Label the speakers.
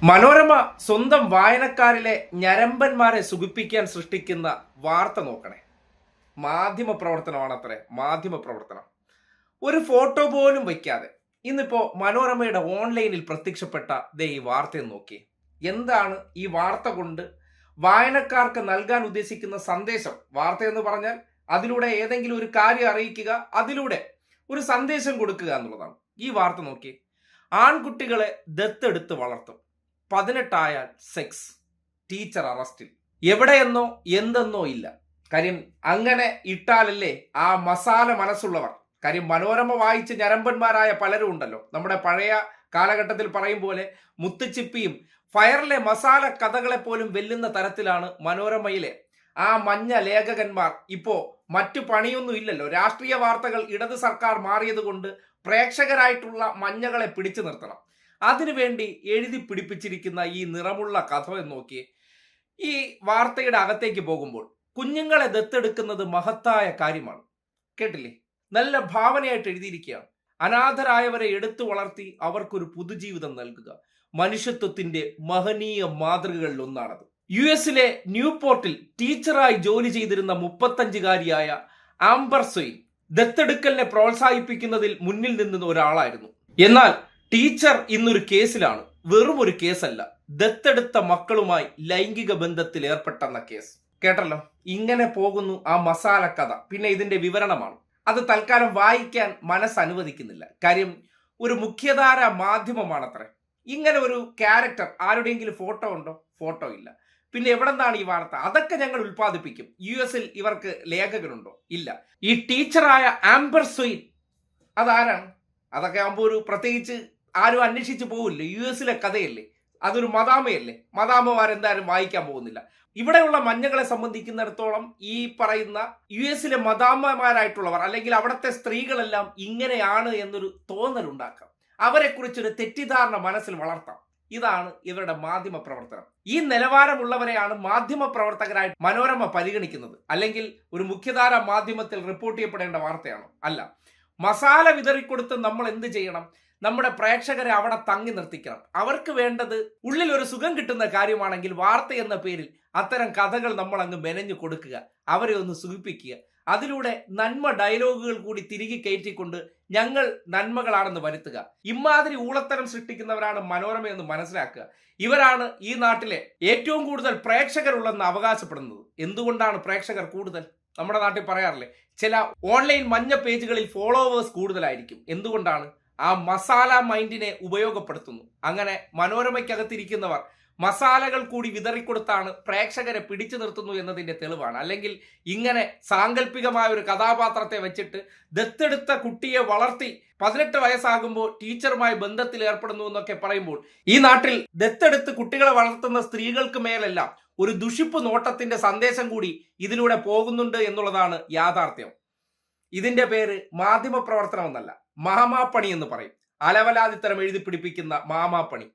Speaker 1: മനോരമ സ്വന്തം വായനക്കാരിലെ ഞരമ്പന്മാരെ സുഖിപ്പിക്കാൻ സൃഷ്ടിക്കുന്ന വാർത്ത നോക്കണേ. മാധ്യമ പ്രവർത്തനമാണത്രേ, മാധ്യമ പ്രവർത്തനം. ഒരു ഫോട്ടോ പോലും വയ്ക്കാതെ ഇന്നിപ്പോ മനോരമയുടെ ഓൺലൈനിൽ പ്രത്യക്ഷപ്പെട്ട ഈ വാർത്തയെ നോക്കി. എന്താണ് ഈ വാർത്ത കൊണ്ട് വായനക്കാർക്ക് നൽകാൻ ഉദ്ദേശിക്കുന്ന സന്ദേശം? വാർത്ത എന്ന് പറഞ്ഞാൽ അതിലൂടെ ഏതെങ്കിലും ഒരു കാര്യം അറിയിക്കുക, അതിലൂടെ ഒരു സന്ദേശം കൊടുക്കുക എന്നുള്ളതാണ്. ഈ വാർത്ത നോക്കി. ആൺകുട്ടികളെ ദത്തെടുത്ത് വളർത്തും, 18 ആയാൽ സെക്സ്, ടീച്ചർ അറസ്റ്റിൽ. എവിടെയെന്നോ എന്തെന്നോ ഇല്ല. കാര്യം അങ്ങനെ ഇട്ടാലല്ലേ ആ മസാല മനസ്സുള്ളവർ. കാര്യം മനോരമ വായിച്ച് ഞരമ്പന്മാരായ പലരും ഉണ്ടല്ലോ. നമ്മുടെ പഴയ കാലഘട്ടത്തിൽ പറയും പോലെ മുത്തുച്ചിപ്പിയും ഫയറിലെ മസാല കഥകളെ പോലും വെല്ലുന്ന തരത്തിലാണ് മനോരമയിലെ ആ മഞ്ഞ ലേഖകന്മാർ. ഇപ്പോ മറ്റു പണിയൊന്നും ഇല്ലല്ലോ. രാഷ്ട്രീയ വാർത്തകൾ ഇടത് സർക്കാർ മാറിയത് കൊണ്ട് പ്രേക്ഷകരായിട്ടുള്ള മഞ്ഞകളെ പിടിച്ചു നിർത്തണം. അതിനുവേണ്ടി എഴുതി പിടിപ്പിച്ചിരിക്കുന്ന ഈ നിറമുള്ള കഥ എന്ന് നോക്കിയേ. ഈ വാർത്തയുടെ അകത്തേക്ക് പോകുമ്പോൾ കുഞ്ഞുങ്ങളെ ദത്തെടുക്കുന്നത് മഹത്തായ കാര്യമാണ്. കേട്ടില്ലേ? നല്ല ഭാവനയായിട്ട് എഴുതിയിരിക്കുകയാണ്. അനാഥരായവരെ എടുത്തു വളർത്തി അവർക്കൊരു പുതുജീവിതം നൽകുക മനുഷ്യത്വത്തിന്റെ മഹനീയ മാതൃകകളിൽ ഒന്നാണത്. US-ലെ ന്യൂപോർട്ടിൽ ടീച്ചറായി ജോലി ചെയ്തിരുന്ന 35-കാരിയായ ആംബർ സ്വെയിൻ ദത്തെടുക്കലിനെ പ്രോത്സാഹിപ്പിക്കുന്നതിൽ മുന്നിൽ നിന്ന ഒരാളായിരുന്നു. എന്നാൽ ടീച്ചർ ഇന്നൊരു കേസിലാണ്. വെറും ഒരു കേസല്ല, ദത്തെടുത്ത മക്കളുമായി ലൈംഗിക ബന്ധത്തിൽ ഏർപ്പെട്ടെന്ന കേസ്. കേട്ടല്ലോ? ഇങ്ങനെ പോകുന്നു ആ മസാല കഥ. പിന്നെ ഇതിന്റെ വിവരണമാണ്. അത് തൽക്കാലം വായിക്കാൻ മനസ്സനുവദിക്കുന്നില്ല. കാര്യം ഒരു മുഖ്യധാര മാധ്യമമാണത്രേ. ഇങ്ങനെ ഒരു ക്യാരക്ടർ ആരുടെയെങ്കിലും ഫോട്ടോ ഉണ്ടോ? ഫോട്ടോ ഇല്ല. പിന്നെ എവിടെന്താണ് ഈ വാർത്ത? അതൊക്കെ ഞങ്ങൾ ഉൽപ്പാദിപ്പിക്കും. US-ൽ ഇവർക്ക് ലേഖകനുണ്ടോ? ഇല്ല. ഈ ടീച്ചറായ ആംബർ സ്വെയിൻ അതാരാണ്? അതൊക്കെ ആകുമ്പോൾ ഒരു പ്രത്യേകിച്ച് ആരും അന്വേഷിച്ച് പോകില്ലേ. US-ലെ കഥയല്ലേ, അതൊരു മദാമയല്ലേ. മദാമമാരെന്തായാലും വായിക്കാൻ പോകുന്നില്ല. ഇവിടെയുള്ള മഞ്ഞകളെ സംബന്ധിക്കുന്നിടത്തോളം ഈ പറയുന്ന US-ലെ മദാമ്മമാരായിട്ടുള്ളവർ അല്ലെങ്കിൽ അവിടുത്തെ സ്ത്രീകളെല്ലാം ഇങ്ങനെയാണ് എന്നൊരു തോന്നലുണ്ടാക്കാം. അവരെക്കുറിച്ചൊരു തെറ്റിദ്ധാരണ മനസ്സിൽ വളർത്താം. ഇതാണ് ഇവരുടെ മാധ്യമ പ്രവർത്തനം. ഈ നിലവാരമുള്ളവരെയാണ് മാധ്യമ പ്രവർത്തകരായി മനോരമ പരിഗണിക്കുന്നത്. അല്ലെങ്കിൽ ഒരു മുഖ്യധാര മാധ്യമത്തിൽ റിപ്പോർട്ട് ചെയ്യപ്പെടേണ്ട വാർത്തയാണോ? അല്ല. മസാല വിതറിക്കൊടുത്ത് നമ്മൾ എന്ത് ചെയ്യണം? നമ്മുടെ പ്രേക്ഷകരെ അവിടെ തങ്ങി നിർത്തിക്കണം. അവർക്ക് വേണ്ടത് ഉള്ളിൽ ഒരു സുഖം കിട്ടുന്ന കാര്യമാണെങ്കിൽ വാർത്ത എന്ന പേരിൽ അത്തരം കഥകൾ നമ്മൾ അങ്ങ് മെനഞ്ഞു കൊടുക്കുക, അവരെ ഒന്ന് സുഖിപ്പിക്കുക. അതിലൂടെ നന്മ ഡയലോഗുകൾ കൂടി തിരികെ കയറ്റിക്കൊണ്ട് ഞങ്ങൾ നന്മകളാണെന്ന് വരുത്തുക. ഇമാതിരി ഊളത്തരം സൃഷ്ടിക്കുന്നവരാണ് മനോരമ എന്ന് മനസ്സിലാക്കുക. ഇവരാണ് ഈ നാട്ടിലെ ഏറ്റവും കൂടുതൽ പ്രേക്ഷകരുള്ളെന്ന് അവകാശപ്പെടുന്നത്. എന്തുകൊണ്ടാണ് പ്രേക്ഷകർ കൂടുതൽ? നമ്മുടെ നാട്ടിൽ പറയാറില്ലേ, ചില ഓൺലൈൻ മഞ്ഞ പേജുകളിൽ ഫോളോവേഴ്സ് കൂടുതലായിരിക്കും. എന്തുകൊണ്ടാണ്? ആ മസാല മൈൻഡിനെ ഉപയോഗപ്പെടുത്തുന്നു. അങ്ങനെ മനോരമയ്ക്കകത്തിരിക്കുന്നവർ മസാലകൾ കൂടി വിതറിക്കൊടുത്താണ് പ്രേക്ഷകരെ പിടിച്ചു നിർത്തുന്നു എന്നതിന്റെ തെളിവാണ്. അല്ലെങ്കിൽ ഇങ്ങനെ സാങ്കല്പികമായ ഒരു കഥാപാത്രത്തെ വെച്ചിട്ട് ദത്തെടുത്ത കുട്ടിയെ വളർത്തി 18 വയസ്സാകുമ്പോൾ ടീച്ചറുമായി ബന്ധത്തിൽ ഏർപ്പെടുന്നു എന്നൊക്കെ പറയുമ്പോൾ ഈ നാട്ടിൽ ദത്തെടുത്ത് കുട്ടികളെ വളർത്തുന്ന സ്ത്രീകൾക്ക് മേലെല്ലാം ഒരു ദുഷിപ്പ് നോട്ടത്തിന്റെ സന്ദേശം കൂടി ഇതിലൂടെ പോകുന്നുണ്ട് എന്നുള്ളതാണ് യാഥാർത്ഥ്യം. ഇതിന്റെ പേര് മാധ്യമ പ്രവർത്തനം എന്നല്ല, മാമാപ്പണി എന്ന് പറയും. അലവലാതിത്തരം എഴുതി പിടിപ്പിക്കുന്ന മാമാപ്പണി.